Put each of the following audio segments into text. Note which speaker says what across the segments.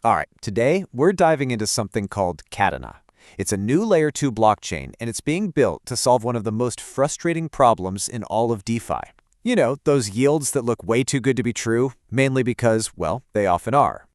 Speaker 1: All right, today we're diving into something called Katana. It's a new Layer 2 blockchain, and it's being built to solve one of the most frustrating problems in all of DeFi. You know, those yields that look way too good to be true, mainly because, well, they often are.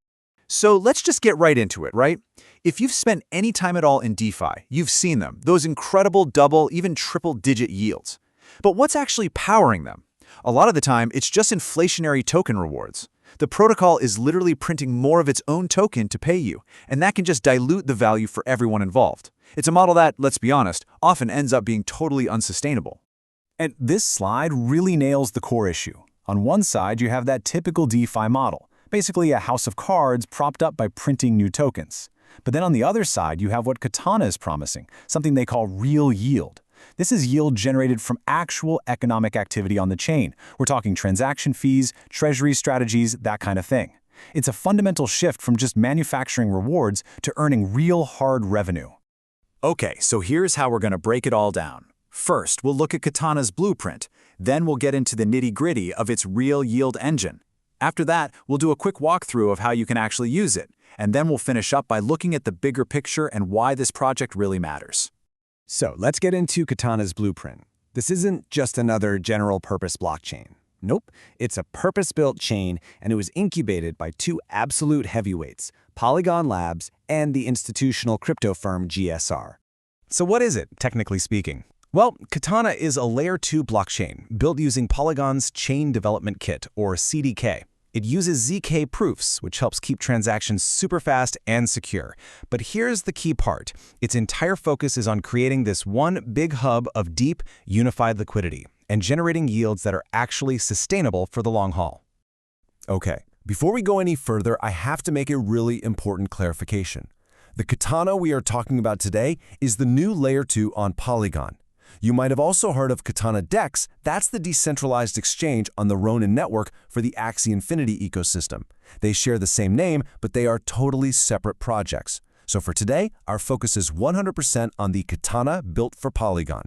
Speaker 2: So let's just get right into it, right? If you've spent any time at all in DeFi, you've seen them, those incredible double, even triple-digit yields. But what's actually powering them? A lot of the time, it's just inflationary token rewards. The protocol is literally printing more of its own token to pay you, and that can just dilute the value for everyone involved. It's a model that, let's be honest, often ends up being totally unsustainable.
Speaker 3: And this slide really nails the core issue. On one side, you have that typical DeFi model, basically a house of cards propped up by printing new tokens. But then on the other side, you have what Katana is promising, something they call real yield. This is yield generated from actual economic activity on the chain. We're talking transaction fees, treasury strategies, that kind of thing. It's a fundamental shift from just manufacturing rewards to earning real hard revenue.
Speaker 2: Okay, so here's how we're going to break it all down. First, we'll look at Katana's blueprint. Then we'll get into the nitty-gritty of its real yield engine. After that, we'll do a quick walkthrough of how you can actually use it. And then we'll finish up by looking at the bigger picture and why this project really matters.
Speaker 1: So let's get into Katana's blueprint. This isn't just another general-purpose blockchain. Nope, it's a purpose-built chain, and it was incubated by two absolute heavyweights, Polygon Labs and the institutional crypto firm GSR.
Speaker 3: So what is it, technically speaking? Well, Katana is a Layer 2 blockchain built using Polygon's Chain Development Kit, or CDK. It uses ZK proofs, which helps keep transactions super fast and secure. But here's the key part. Its entire focus is on creating this one big hub of deep, unified liquidity and generating yields that are actually sustainable for the long haul.
Speaker 4: Okay, before we go any further, I have to make a really important clarification. The Katana we are talking about today is the new Layer 2 on Polygon. You might have also heard of Katana DEX. That's the decentralized exchange on the Ronin network for the Axie Infinity ecosystem. They share the same name, but they are totally separate projects. So for today, our focus is 100% on the Katana built for Polygon.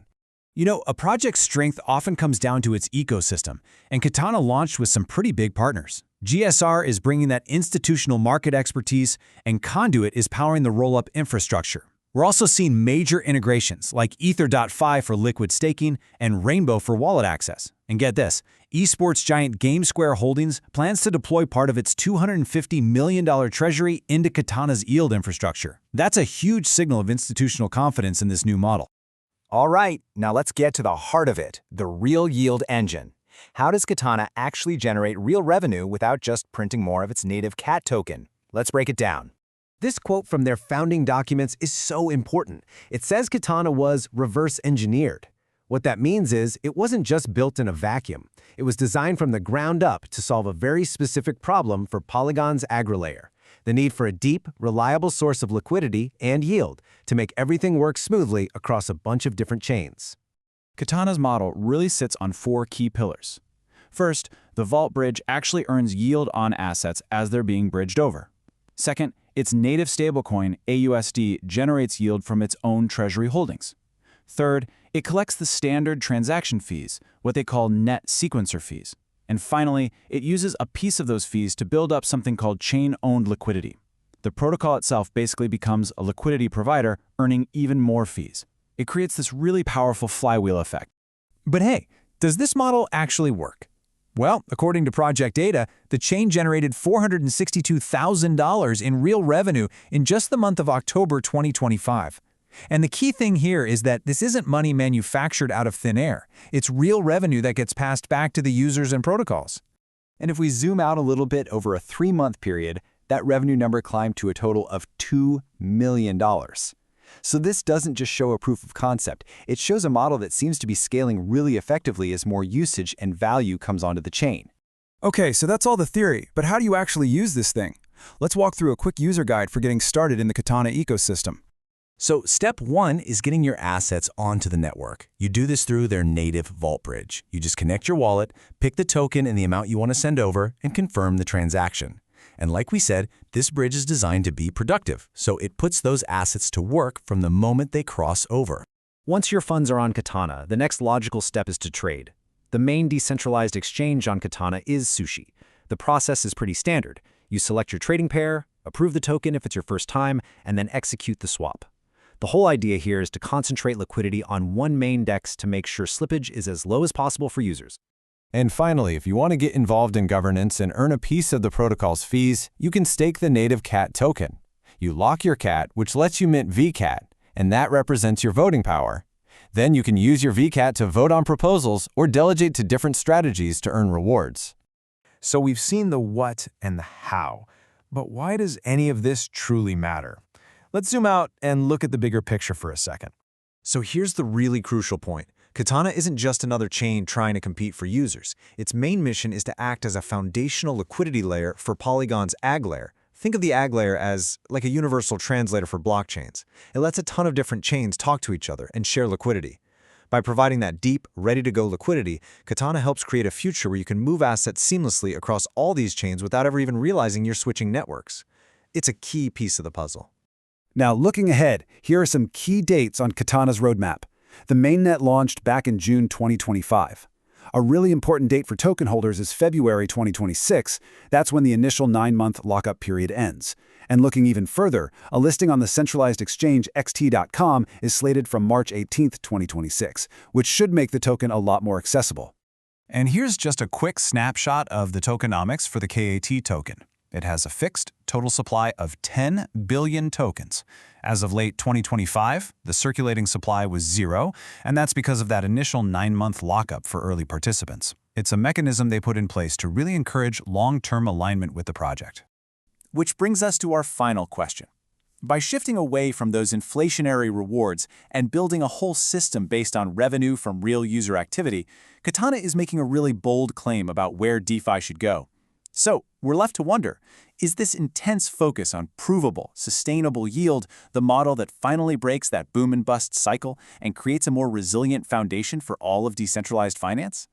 Speaker 3: You know, a project's strength often comes down to its ecosystem, and Katana launched with some pretty big partners. GSR is bringing that institutional market expertise, and Conduit is powering the roll-up infrastructure. We're also seeing major integrations like Ether.fi for liquid staking and Rainbow for wallet access. And get this, esports giant GameSquare Holdings plans to deploy part of its $250 million treasury into Katana's yield infrastructure. That's a huge signal of institutional confidence in this new model.
Speaker 2: All right, now let's get to the heart of it, the real yield engine. How does Katana actually generate real revenue without just printing more of its native cat token? Let's break it down.
Speaker 1: This quote from their founding documents is so important. It says Katana was reverse engineered. What that means is it wasn't just built in a vacuum. It was designed from the ground up to solve a very specific problem for Polygon's agri-layer, the need for a deep, reliable source of liquidity and yield to make everything work smoothly across a bunch of different chains.
Speaker 3: Katana's model really sits on four key pillars. First, the VaultBridge actually earns yield on assets as they're being bridged over. Second, its native stablecoin, AUSD, generates yield from its own treasury holdings. Third, it collects the standard transaction fees, what they call net sequencer fees. And finally, it uses a piece of those fees to build up something called chain-owned liquidity. The protocol itself basically becomes a liquidity provider, earning even more fees. It creates this really powerful flywheel effect. But hey, does this model actually work? Well, according to project data, the chain generated $462,000 in real revenue in just the month of October 2025. And the key thing here is that this isn't money manufactured out of thin air. It's real revenue that gets passed back to the users and protocols.
Speaker 5: And if we zoom out a little bit over a 3-month period, that revenue number climbed to a total of $2 million. So this doesn't just show a proof of concept. It shows a model that seems to be scaling really effectively as more usage and value comes onto the chain.
Speaker 3: Okay, so that's all the theory, but how do you actually use this thing? Let's walk through a quick user guide for getting started in the Katana ecosystem.
Speaker 4: So step 1 is getting your assets onto the network. You do this through their native VaultBridge. You just connect your wallet, pick the token and the amount you want to send over, and confirm the transaction. And like we said, this bridge is designed to be productive, so it puts those assets to work from the moment they cross over.
Speaker 1: Once your funds are on Katana, the next logical step is to trade. The main decentralized exchange on Katana is Sushi. The process is pretty standard. You select your trading pair, approve the token if it's your first time, and then execute the swap. The whole idea here is to concentrate liquidity on one main DEX to make sure slippage is as low as possible for users.
Speaker 4: And finally, if you want to get involved in governance and earn a piece of the protocol's fees, you can stake the native KAT token. You lock your KAT, which lets you mint vKAT, and that represents your voting power. Then you can use your vKAT to vote on proposals or delegate to different strategies to earn rewards.
Speaker 2: So we've seen the what and the how, but why does any of this truly matter? Let's zoom out and look at the bigger picture for a second. So here's the really crucial point. Katana isn't just another chain trying to compete for users. Its main mission is to act as a foundational liquidity layer for Polygon's AG layer. Think of the AG layer as like a universal translator for blockchains. It lets a ton of different chains talk to each other and share liquidity. By providing that deep, ready-to-go liquidity, Katana helps create a future where you can move assets seamlessly across all these chains without ever even realizing you're switching networks. It's a key piece of the puzzle.
Speaker 6: Now, looking ahead, here are some key dates on Katana's roadmap. The mainnet launched back in June 2025. A really important date for token holders is February 2026. That's when the initial 9-month lockup period ends. And looking even further, a listing on the centralized exchange xt.com is slated from March 18, 2026, which should make the token a lot more accessible.
Speaker 3: And here's just a quick snapshot of the tokenomics for the KAT token. It has a fixed total supply of 10 billion tokens. As of late 2025, the circulating supply was 0, and that's because of that initial 9-month lockup for early participants. It's a mechanism they put in place to really encourage long-term alignment with the project. Which brings us to our final question. By shifting away from those inflationary rewards and building a whole system based on revenue from real user activity, Katana is making a really bold claim about where DeFi should go. So, we're left to wonder, is this intense focus on provable, sustainable yield the model that finally breaks that boom and bust cycle and creates a more resilient foundation for all of decentralized finance?